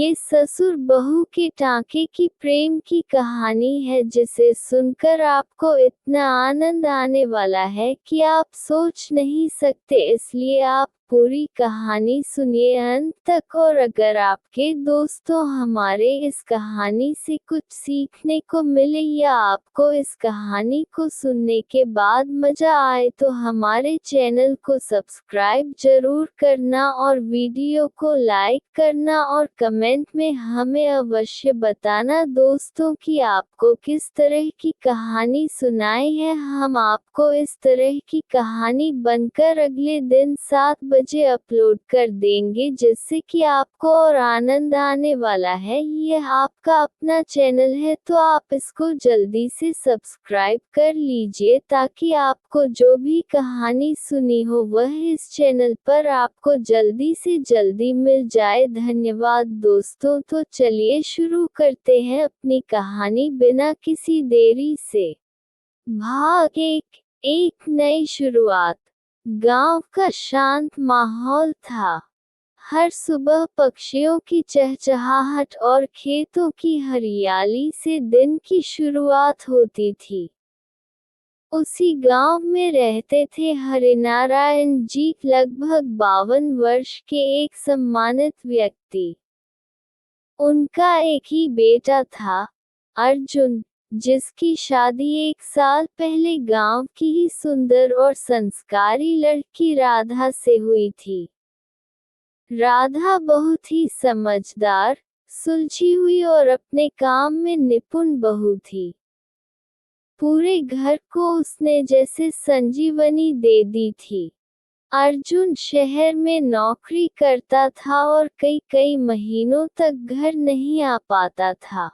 ये ससुर बहू के टांके की प्रेम की कहानी है जिसे सुनकर आपको इतना आनंद आने वाला है कि आप सोच नहीं सकते, इसलिए आप पूरी कहानी सुनिए अंत तक। और अगर आपके दोस्तों हमारे इस कहानी से कुछ सीखने को मिले या आपको इस कहानी को सुनने के बाद मजा आए तो हमारे चैनल को सब्सक्राइब जरूर करना और वीडियो को लाइक करना और कमेंट में हमें अवश्य बताना दोस्तों कि आपको किस तरह की कहानी सुनाई है। हम आपको इस तरह की कहानी बनकर अगले दिन 7 बजे अपलोड कर देंगे जिससे कि आपको और आनंद आने वाला है। यह आपका अपना चैनल है तो आप इसको जल्दी से सब्सक्राइब कर लीजिए ताकि आपको जो भी कहानी सुनी हो वह इस चैनल पर आपको जल्दी से जल्दी मिल जाए। धन्यवाद दोस्तों। तो चलिए शुरू करते हैं अपनी कहानी बिना किसी देरी से। भाग एक नई शुरुआत। गांव का शांत माहौल था। हर सुबह पक्षियों की चहचहाहट और खेतों की हरियाली से दिन की शुरुआत होती थी। उसी गांव में रहते थे हरिनारायण जी, लगभग 52 वर्ष के एक सम्मानित व्यक्ति। उनका एक ही बेटा था, अर्जुन, जिसकी शादी 1 साल पहले गांव की ही सुंदर और संस्कारी लड़की राधा से हुई थी। राधा बहुत ही समझदार, सुलझी हुई और अपने काम में निपुण बहू थी। पूरे घर को उसने जैसे संजीवनी दे दी थी। अर्जुन शहर में नौकरी करता था और कई कई महीनों तक घर नहीं आ पाता था।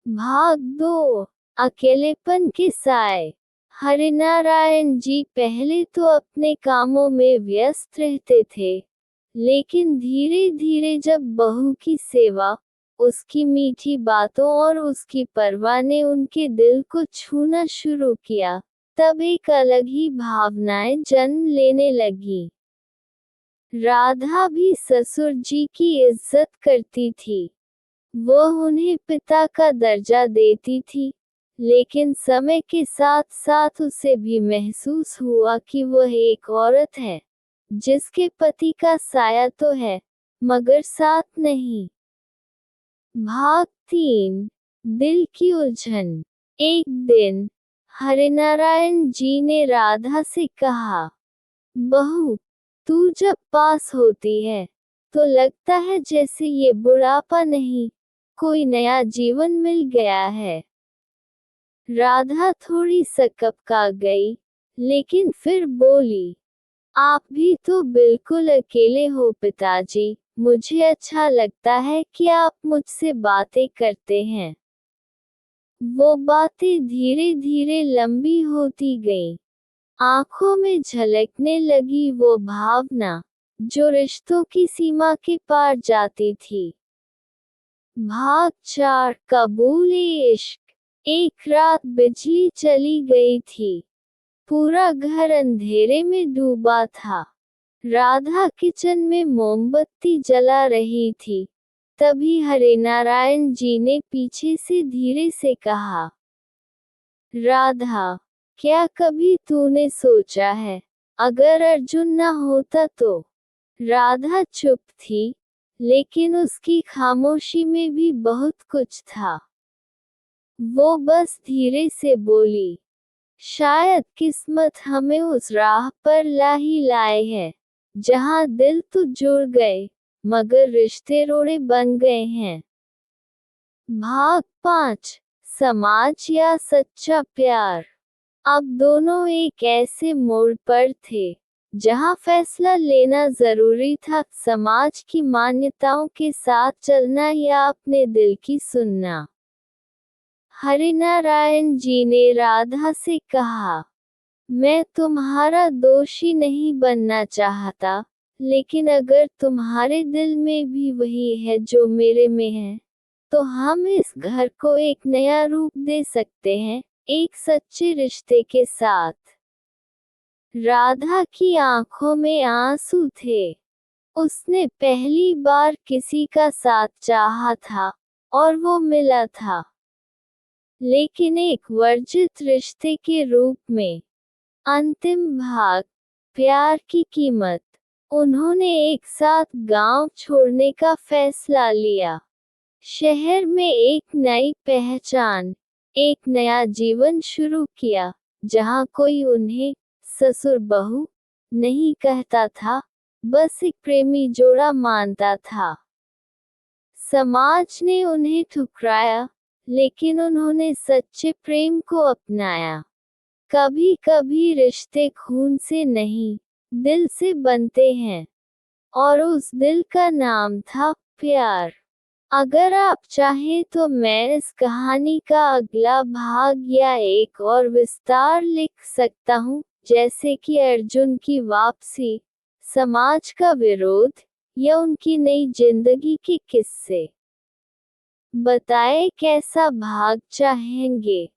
भाग 2, अकेलेपन के साए। हरिनारायण जी पहले तो अपने कामों में व्यस्त रहते थे, लेकिन धीरे धीरे जब बहू की सेवा, उसकी मीठी बातों और उसकी परवाह ने उनके दिल को छूना शुरू किया, तब एक अलग ही भावनाएं जन्म लेने लगी। राधा भी ससुर जी की इज्जत करती थी। वह उन्हें पिता का दर्जा देती थी, लेकिन समय के साथ साथ उसे भी महसूस हुआ कि वह एक औरत है जिसके पति का साया तो है, मगर साथ नहीं। भाग 3, दिल की उलझन। एक दिन हरिनारायण जी ने राधा से कहा, बहू, तू जब पास होती है तो लगता है जैसे ये बुढ़ापा नहीं, कोई नया जीवन मिल गया है। राधा थोड़ी सकपका गई, लेकिन फिर बोली, आप भी तो बिल्कुल अकेले हो पिताजी, मुझे अच्छा लगता है कि आप मुझसे बातें करते हैं। वो बातें धीरे धीरे लंबी होती गईं। आंखों में झलकने लगी वो भावना जो रिश्तों की सीमा के पार जाती थी। भाग 4, कबूल-ए-इश्क। एक रात बिजली चली गई थी। पूरा घर अंधेरे में डूबा था। राधा किचन में मोमबत्ती जला रही थी। तभी हरिनारायण जी ने पीछे से धीरे से कहा, राधा, क्या कभी तूने सोचा है, अगर अर्जुन न होता तो? राधा चुप थी, लेकिन उसकी खामोशी में भी बहुत कुछ था। वो बस धीरे से बोली, शायद किस्मत हमें उस राह पर ला ही लाए है, जहाँ दिल तो जुड़ गए, मगर रिश्ते रोड़े बन गए हैं। भाग 5, समाज या सच्चा प्यार। अब दोनों एक ऐसे मोड़ पर थे जहां फैसला लेना जरूरी था, समाज की मान्यताओं के साथ चलना या अपने दिल की सुनना। हरिनारायण जी ने राधा से कहा, मैं तुम्हारा दोषी नहीं बनना चाहता, लेकिन अगर तुम्हारे दिल में भी वही है जो मेरे में है, तो हम इस घर को एक नया रूप दे सकते हैं, एक सच्चे रिश्ते के साथ। राधा की आंखों में आंसू थे। उसने पहली बार किसी का साथ चाहा था, और वो मिला था, लेकिन एक वर्जित रिश्ते के रूप में। अंतिम भाग, प्यार की कीमत। उन्होंने एक साथ गांव छोड़ने का फैसला लिया, शहर में एक नई पहचान, एक नया जीवन शुरू किया, जहां कोई उन्हें ससुर बहू नहीं कहता था, बस एक प्रेमी जोड़ा मानता था। समाज ने उन्हें ठुकराया, लेकिन उन्होंने सच्चे प्रेम को अपनाया। कभी कभी रिश्ते खून से नहीं, दिल से बनते हैं, और उस दिल का नाम था प्यार। अगर आप चाहें तो मैं इस कहानी का अगला भाग या एक और विस्तार लिख सकता हूँ, जैसे कि अर्जुन की वापसी, समाज का विरोध, या उनकी नई जिंदगी के किस्से। बताएं कैसा भाग चाहेंगे।